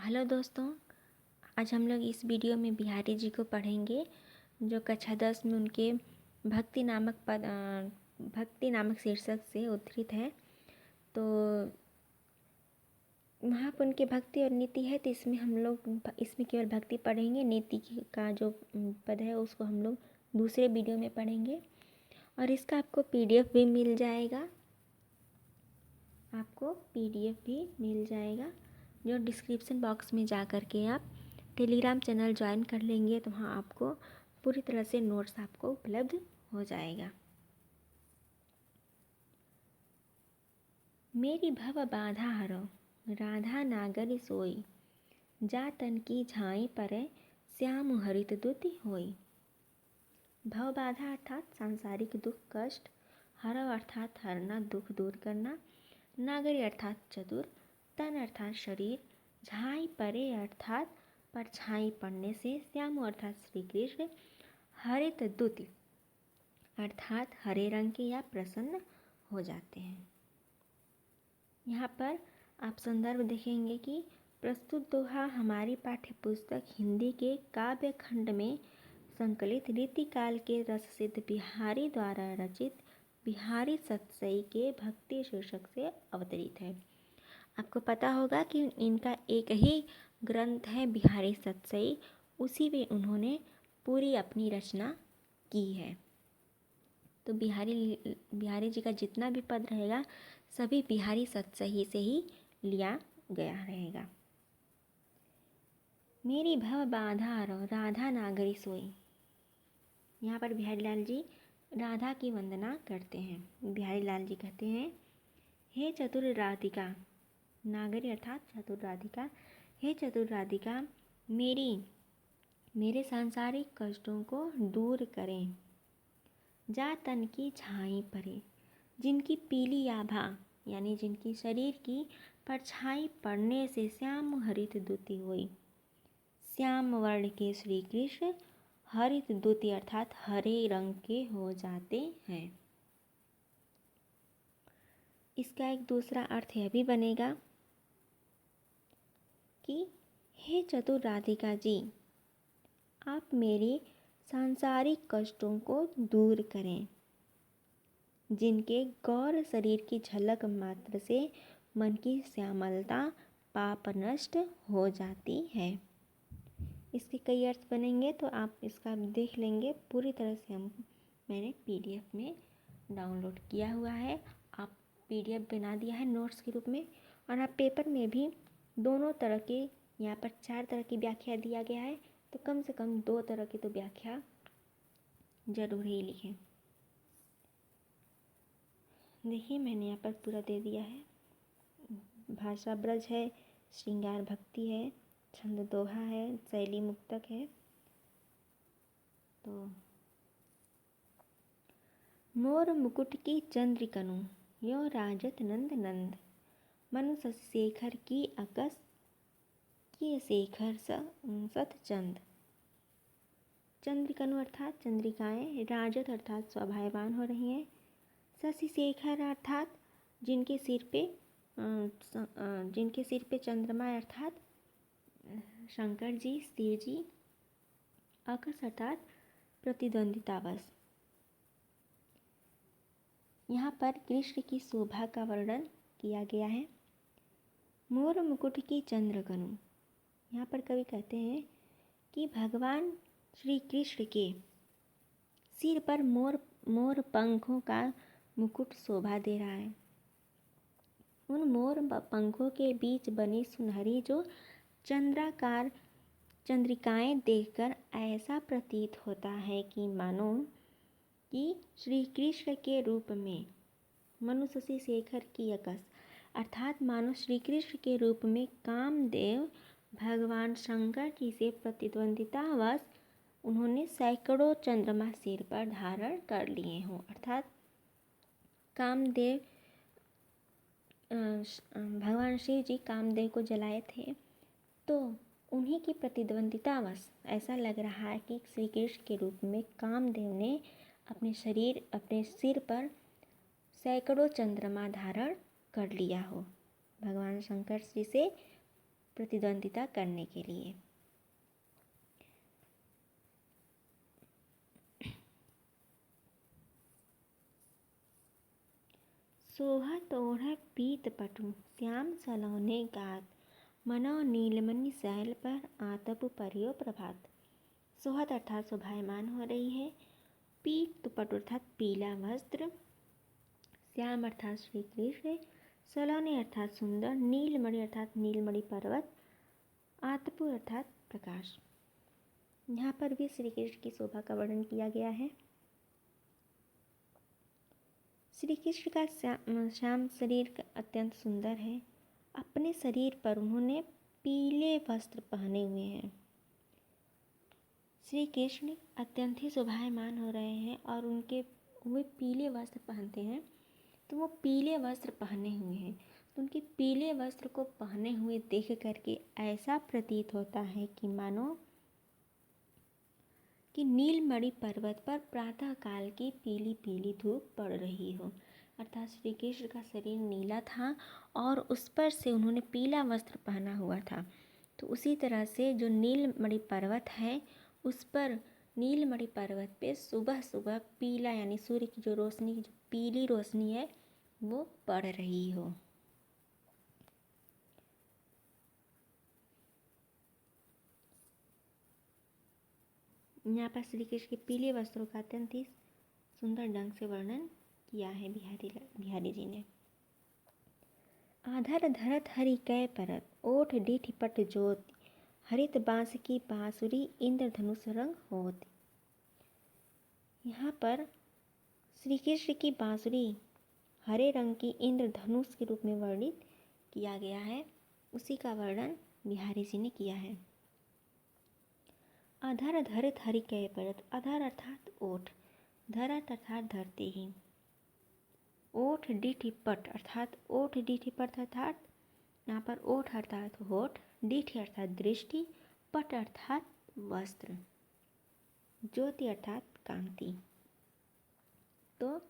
Hello दोस्तों, आज हम लोग इस वीडियो में बिहारी जी को पढ़ेंगे जो कक्षा 10 में उनके भक्ति नामक शीर्षक से उद्धृत है। तो वहाँ पर उनके भक्ति और नीति है, तो इसमें हम लोग इसमें केवल भक्ति पढ़ेंगे। नीति का जो पद है उसको हम लोग दूसरे वीडियो में पढ़ेंगे और इसका आपको PDF भी मिल जाएगा। जो डिस्क्रिप्शन बॉक्स में जा कर के आप टेलीग्राम चैनल ज्वाइन कर लेंगे तो वहाँ आपको पूरी तरह से नोट्स आपको उपलब्ध हो जाएगा। मेरी भव बाधा हरो राधा नागरी सोई, जा तन की झाई परे श्याम हरित दुति होई। भव बाधा अर्थात सांसारिक दुख कष्ट, हरव अर्थात हरना दुख दूर करना, नागरी अर्थात चतुर, तन अर्थात शरीर, झाई परे अर्थात परछाई पड़ने से, श्याम अर्थात श्री कृष्ण, हरित दुति अर्थात हरे रंग के या प्रसन्न हो जाते हैं। यहाँ पर आप संदर्भ देखेंगे कि प्रस्तुत दोहा हमारी पाठ्य पुस्तक हिंदी के काव्य खंड में संकलित रीतिकाल के रस सिद्ध बिहारी द्वारा रचित बिहारी सतसई के भक्ति शीर्षक से अवतरित है। आपको पता होगा कि इनका एक ही ग्रंथ है बिहारी सतसई, उसी में उन्होंने पूरी अपनी रचना की है। तो बिहारी जी का जितना भी पद रहेगा सभी बिहारी सतसई से ही लिया गया रहेगा। मेरी भव बाधा रो राधा नागरी सोई। यहाँ पर बिहारी लाल जी राधा की वंदना करते हैं। बिहारी लाल जी कहते हैं, हे चतुर राधिका, नागरी अर्थात चतुर राधिका, हे चतुर राधिका मेरे सांसारिक कष्टों को दूर करें। जा तन की छाई परे, जिनकी पीली आभा यानी जिनकी शरीर की परछाई पड़ने से श्याम हरित दुति हुई। श्याम वर्ण के श्री कृष्ण हरित दुति अर्थात हरे रंग के हो जाते हैं। इसका एक दूसरा अर्थ यह भी बनेगा कि हे चतुर राधिका जी, आप मेरे सांसारिक कष्टों को दूर करें। जिनके गौर शरीर की झलक मात्र से मन की श्यामलता पाप नष्ट हो जाती है। इसके कई अर्थ बनेंगे, तो आप इसका देख लेंगे। पूरी तरह से मैंने PDF में डाउनलोड किया हुआ है। आप PDF बना दिया है नोट्स के रूप में, और आप पेपर में भी दोनों तरह के, यहाँ पर 4 तरह की व्याख्या दिया गया है, तो कम से कम 2 तरह की तो व्याख्या जरूर ही लिखें। देखिए मैंने यहाँ पर पूरा दे दिया है। भाषा ब्रज है, श्रृंगार भक्ति है, छंद दोहा है, शैली मुक्तक है। तो मोर मुकुट की चंद्रिकनु यो राजत नंद नंद, मनु शशि शेखर की अकस की शेखर सत चंद। चंद्रिकनु अर्थात चंद्रिकाएं, राजत अर्थात स्वाभावान हो रही हैं, शशि शेखर अर्थात जिनके सिर पे चंद्रमा अर्थात शंकर जी, शिव जी, अकस अर्थात प्रतिद्वंदितावश। यहाँ पर कृष्ण की शोभा का वर्णन किया गया है। मोर मुकुट की चंद्रकनु, यहाँ पर कवि कहते हैं कि भगवान श्री कृष्ण के सिर पर मोर पंखों का मुकुट शोभा दे रहा है। उन मोर पंखों के बीच बनी सुनहरी जो चंद्राकार चंद्रिकाएं देखकर ऐसा प्रतीत होता है कि मानो कि श्री कृष्ण के रूप में मनु शशि शेखर की अकस अर्थात मानो श्री कृष्ण के रूप में कामदेव भगवान शंकर जी से प्रतिद्वंदितावश उन्होंने सैकड़ों चंद्रमा सिर पर धारण कर लिए हों। अर्थात कामदेव भगवान शिव जी कामदेव को जलाए थे, तो उन्हीं की प्रतिद्वंदितावश ऐसा लग रहा है कि श्री कृष्ण के रूप में कामदेव ने अपने सिर पर सैकड़ों चंद्रमा धारण कर लिया हो। भगवान शंकर जी से प्रतिद्वंदिता करने के लिए। सोहत ओढ़ पीत पटु श्याम सलोने गात, मनो नीलमणि शैल पर आतप परियो प्रभात। सोहत अर्थात शोभायमान हो रही है, पीत पटु अर्थात पीला वस्त्र, श्याम अर्थात श्री कृष्ण, सलोने अर्थात सुंदर, नीलमणि अर्थात नीलमणि पर्वत, आतप अर्थात प्रकाश। यहाँ पर भी श्री कृष्ण की शोभा का वर्णन किया गया है। श्री कृष्ण का श्याम शरीर अत्यंत सुंदर है। अपने शरीर पर उन्होंने पीले वस्त्र पहने हुए हैं। श्री कृष्ण अत्यंत ही शोभायमान हो रहे हैं और वे पीले वस्त्र पहनते हैं, तो वो पीले वस्त्र पहने हुए हैं, तो उनके पीले वस्त्र को पहने हुए देख करके ऐसा प्रतीत होता है कि मानो कि नीलमणि पर्वत पर प्रातः काल की पीली पीली धूप पड़ रही हो। अर्थात श्री कृष्ण का शरीर नीला था और उस पर से उन्होंने पीला वस्त्र पहना हुआ था। तो उसी तरह से जो नीलमणि पर्वत है, उस पर नीलमणि पर्वत पे सुबह सुबह पीला यानी सूर्य की जो रोशनी, जो पीली रोशनी है, वो पड़ रही हो। यहाँ पर श्री कृष्ण के पीले वस्त्रों का अत्यंत ही सुंदर ढंग से वर्णन किया है बिहारी जी ने। आधर धरत हरि कै परत, ओठ डीठ पट ज्योति, हरित बांस की बांसुरी इंद्रधनुष रंग होती। यहाँ पर श्री कृष्ण की बांसुरी हरे रंग की इंद्रधनुष के रूप में वर्णित किया गया है, उसी का वर्णन बिहारी जी ने किया है। अधर धरत हरि कै परत, अधर अर्थात ओठ, धरत अर्थात धरते ही, ओठ डीठ पट अर्थात ओठ डीठ पट अर्थात यहाँ पर ओठ अर्थात होठ, डीठ अर्थात दृष्टि, पट अर्थात वस्त्र, ज्योति अर्थात कांति। तो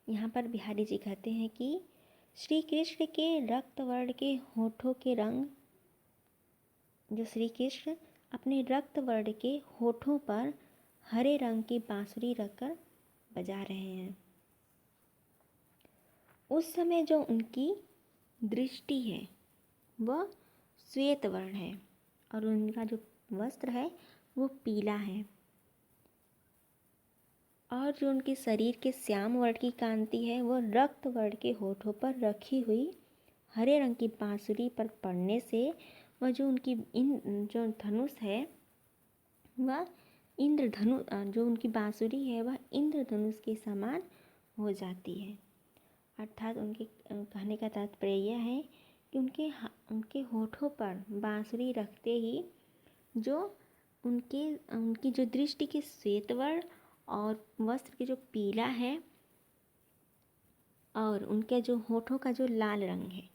यहाँ पर बिहारी जी कहते हैं कि श्री कृष्ण के रक्त वर्ण के होठों के रंग, जो श्री कृष्ण अपने रक्त वर्ण के होठों पर हरे रंग की बांसुरी रखकर बजा रहे हैं, उस समय जो उनकी दृष्टि है वह श्वेत वर्ण है और उनका जो वस्त्र है वो पीला है, और जो उनके शरीर के श्याम वर्ण की कांति है वो रक्त वर्ण के होठों पर रखी हुई हरे रंग की बांसुरी पर पड़ने से वह जो उनकी जो धनुष है वह जो उनकी बांसुरी है वह इंद्रधनुष के समान हो जाती है। अर्थात उनके कहने का तात्पर्य यह है कि उनके होठों पर बांसुरी रखते ही जो उनकी जो दृष्टि के श्वेत वर्ण और वस्त्र के जो पीला है और उनके जो होठों का जो लाल रंग है,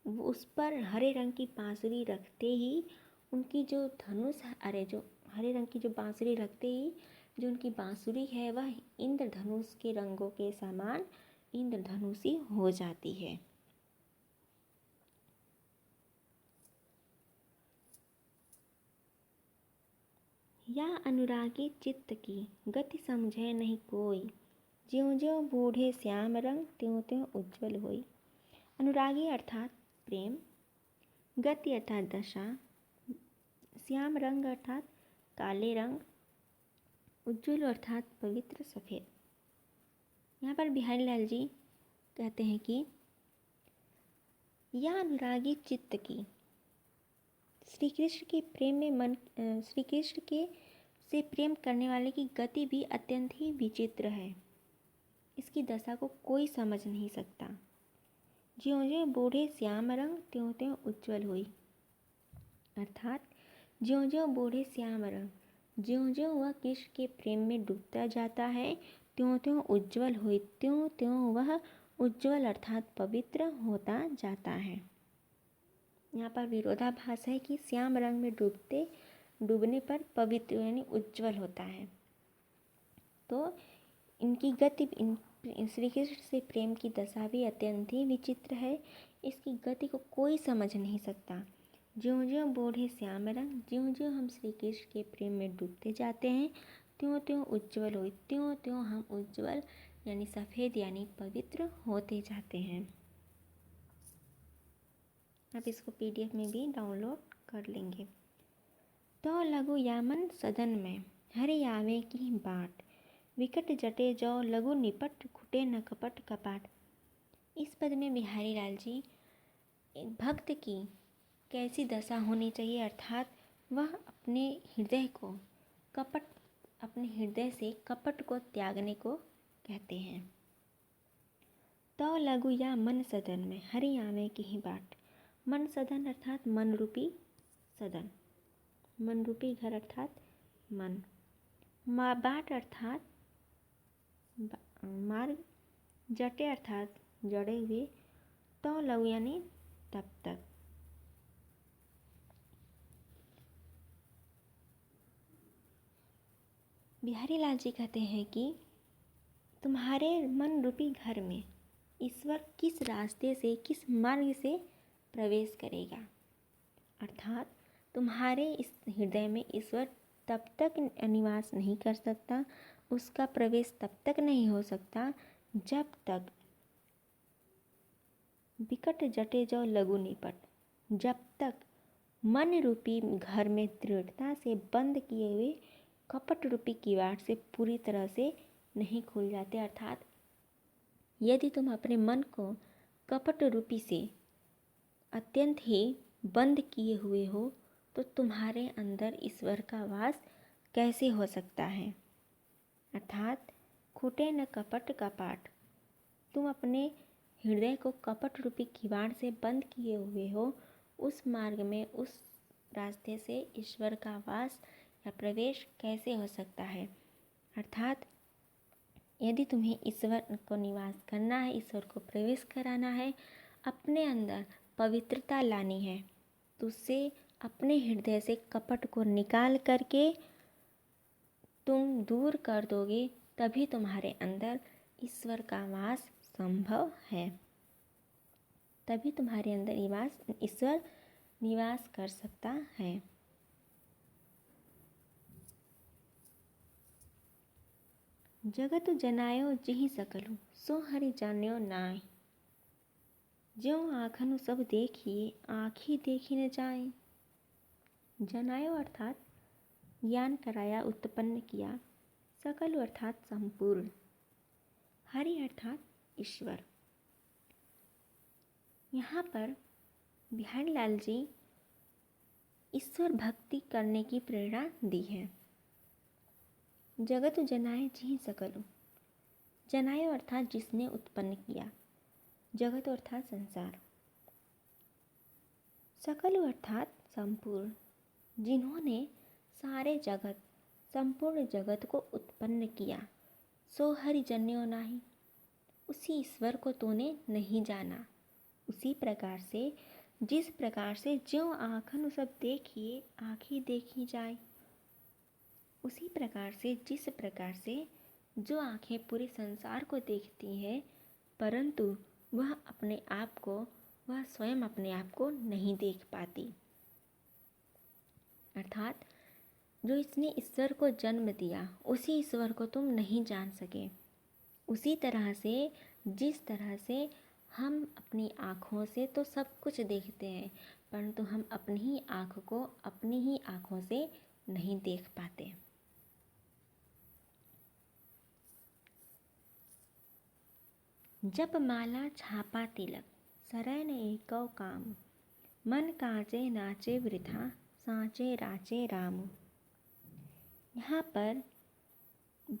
उस पर हरे रंग की बांसुरी रखते ही उनकी जो जो हरे रंग की जो बांसुरी रखते ही जो उनकी बांसुरी है वह इंद्रधनुष के रंगों के समान इंद्रधनुषी हो जाती है। या अनुरागी चित्त की गति समझे नहीं कोई, ज्यों ज्यों बूढ़े श्याम रंग त्यों त्यों उज्ज्वल होई। अनुरागी अर्थात प्रेम, गति अर्थात दशा, श्याम रंग अर्थात काले रंग, उज्ज्वल अर्थात पवित्र सफ़ेद। यहाँ पर बिहारी लाल जी कहते हैं कि या अनुरागी चित्त की, श्री कृष्ण के प्रेम में श्री कृष्ण के से प्रेम करने वाले की गति भी अत्यंत ही विचित्र है, इसकी दशा को कोई समझ नहीं सकता। ज्यों ज्यों बूढ़े श्याम रंग त्यों त्यों उज्ज्वल हुई, अर्थात ज्यों ज्यों बूढ़े श्याम रंग, ज्यों ज्यों वह कृष्ण के प्रेम में डूबता जाता है त्यों त्यों उज्ज्वल हुई, त्यों त्यों वह उज्ज्वल अर्थात पवित्र होता जाता है। यहाँ पर विरोधाभास है कि श्याम रंग में डूबने पर पवित्र यानी उज्ज्वल होता है। तो इनकी गति श्री कृष्ण से प्रेम की दशा भी अत्यंत ही विचित्र है, इसकी गति को कोई समझ नहीं सकता। ज्यों ज्यों बूढ़े श्याम रंग, ज्यों ज्यों हम श्री कृष्ण के प्रेम में डूबते जाते हैं, त्यों त्यों उज्ज्वल हो, त्यों त्यों हम उज्ज्वल यानी सफ़ेद यानी पवित्र होते जाते हैं। आप इसको PDF में भी डाउनलोड कर लेंगे। तो लघु यामन सदन में, हरि आवे की बाट, विकट जटे जो लघु निपट, खुटे न कपट कपाट। इस पद में बिहारी लाल जी भक्त की कैसी दशा होनी चाहिए, अर्थात वह अपने हृदय से कपट को त्यागने को कहते हैं। तो लघु या मन सदन में, हरि आवे की ही बाट। मन सदन अर्थात मन रूपी सदन, मन रूपी घर अर्थात मन। बाट अर्थात मार्ग, जटे अर्थात जड़े हुए, तो लघु यानी तब तक। बिहारी लाल जी कहते हैं कि तुम्हारे मन रूपी घर में ईश्वर किस रास्ते से, किस मार्ग से प्रवेश करेगा, अर्थात तुम्हारे इस हृदय में ईश्वर तब तक निवास नहीं कर सकता, उसका प्रवेश तब तक नहीं हो सकता जब तक विकट जटे जो लघु निपट, जब तक मन रूपी घर में दृढ़ता से बंद किए हुए कपट रूपी किवाड़ से पूरी तरह से नहीं खुल जाते। अर्थात यदि तुम अपने मन को कपट रूपी से अत्यंत ही बंद किए हुए हो तो तुम्हारे अंदर ईश्वर का वास कैसे हो सकता है। अर्थात खुटे न कपट कपाट, तुम अपने हृदय को कपट रूपी किवाड़ से बंद किए हुए हो, उस मार्ग में, उस रास्ते से ईश्वर का वास या प्रवेश कैसे हो सकता है। अर्थात यदि तुम्हें ईश्वर को निवास करना है, ईश्वर को प्रवेश कराना है, अपने अंदर पवित्रता लानी है, तो उससे अपने हृदय से कपट को निकाल करके तुम दूर कर दोगे, तभी तुम्हारे अंदर ईश्वर का वास संभव है, तभी तुम्हारे अंदर ईश्वर निवास कर सकता है। जगत जनायो जिहि सकलु, सो हरि जान्यो नाय, ज्यों आँखनु सब देखिए, आँखी देखी न जाए। जनायो अर्थात ज्ञान कराया, उत्पन्न किया, सकलु अर्थात संपूर्ण, हरि अर्थात ईश्वर। यहाँ पर बिहारी लाल जी ईश्वर भक्ति करने की प्रेरणा दी है। जगत जनाए जिहि सकलु, जनायो अर्थात जिसने उत्पन्न किया, जगत अर्थात संसार, सकलु अर्थात संपूर्ण, जिन्होंने सारे जगत, संपूर्ण जगत को उत्पन्न किया। सो हरि जन्यो नाही, उसी ईश्वर को तूने नहीं जाना। उसी प्रकार से, जिस प्रकार से ज्यों आँखन सब देखिए, आँखें देखी जाए, उसी प्रकार से, जिस प्रकार से जो आँखें पूरे संसार को देखती हैं, परंतु वह अपने आप को, वह स्वयं अपने आप को नहीं देख पाती। अर्थात जो इसने ईश्वर को जन्म दिया, उसी ईश्वर को तुम नहीं जान सके। उसी तरह से, जिस तरह से हम अपनी आँखों से तो सब कुछ देखते हैं, परंतु हम अपनी ही आँख को अपनी ही आँखों से नहीं देख पाते। जप माला छापा तिलक, सरैन एकौ काम, मन कांचे नाचे वृथा, सांचे राचे राम। यहाँ पर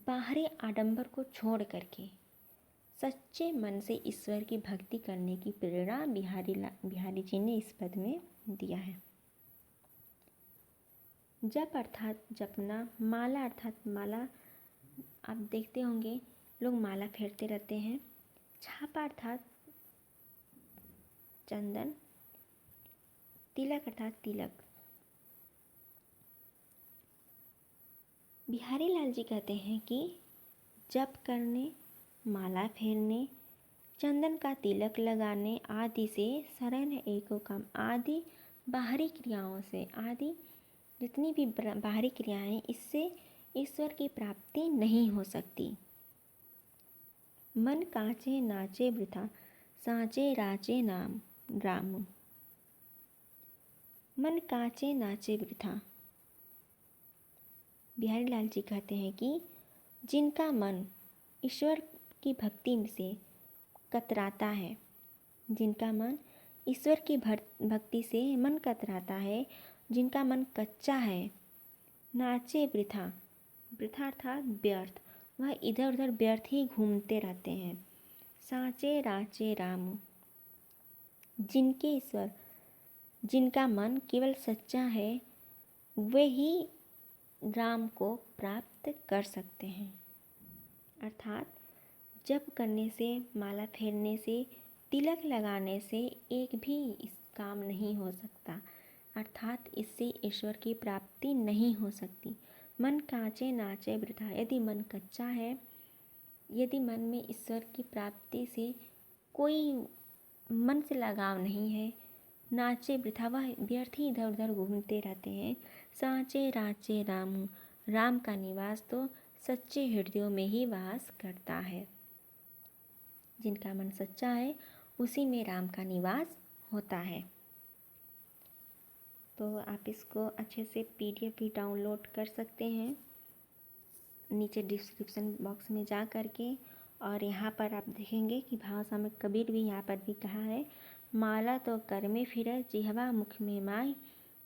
बाहरी आडंबर को छोड़ करके सच्चे मन से ईश्वर की भक्ति करने की प्रेरणा बिहारी जी ने इस पद में दिया है। जप अर्थात जपना, माला अर्थात माला, आप देखते होंगे लोग माला फेरते रहते हैं। छापा अर्थात चंदन, तिलक अर्थात तिलक। बिहारी लाल जी कहते हैं कि जप करने, माला फेरने, चंदन का तिलक लगाने आदि से, शरण एको काम, आदि बाहरी क्रियाओं से आदि जितनी भी बाहरी क्रियाएं हैं, इससे ईश्वर की प्राप्ति नहीं हो सकती। मन कांचे नाचे वृथा, सांचे राचे नाम राम। मन कांचे नाचे वृथा। बिहारी लाल जी कहते हैं कि जिनका मन ईश्वर की भक्ति से कतराता है, जिनका मन ईश्वर की भक्ति से मन कतराता है, जिनका मन कच्चा है, नाचे वृथा, वृथा अर्थात व्यर्थ, वह इधर उधर व्यर्थ ही घूमते रहते हैं। सांचे राचे राम, जिनके ईश्वर, जिनका मन केवल सच्चा है, वे ही राम को प्राप्त कर सकते हैं। अर्थात जप करने से, माला फेरने से, तिलक लगाने से एक भी इस काम नहीं हो सकता, अर्थात इससे ईश्वर की प्राप्ति नहीं हो सकती। मन कांचे नाचे वृथा, यदि मन कच्चा है, यदि मन में ईश्वर की प्राप्ति से कोई मन से लगाव नहीं है, नाचे वृथा, वह व्यर्थ ही इधर उधर घूमते रहते हैं। सांचे राचे राम, राम का निवास तो सच्चे हृदयों में ही वास करता है। जिनका मन सच्चा है उसी में राम का निवास होता है। तो आप इसको अच्छे से PDF भी डाउनलोड कर सकते हैं नीचे डिस्क्रिप्शन बॉक्स में जा कर के। और यहाँ पर आप देखेंगे कि भाव सामक कबीर भी यहाँ पर भी कहा है, माला तो कर में फिरे, जिहवा मुख में माय,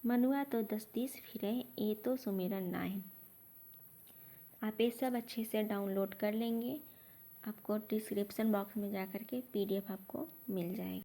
मनुआ तो 10 दिस फिरे, ये तो सुमिरन नाय। आप ये सब अच्छे से डाउनलोड कर लेंगे, आपको डिस्क्रिप्शन बॉक्स में जा कर के PDF आपको मिल जाएगा।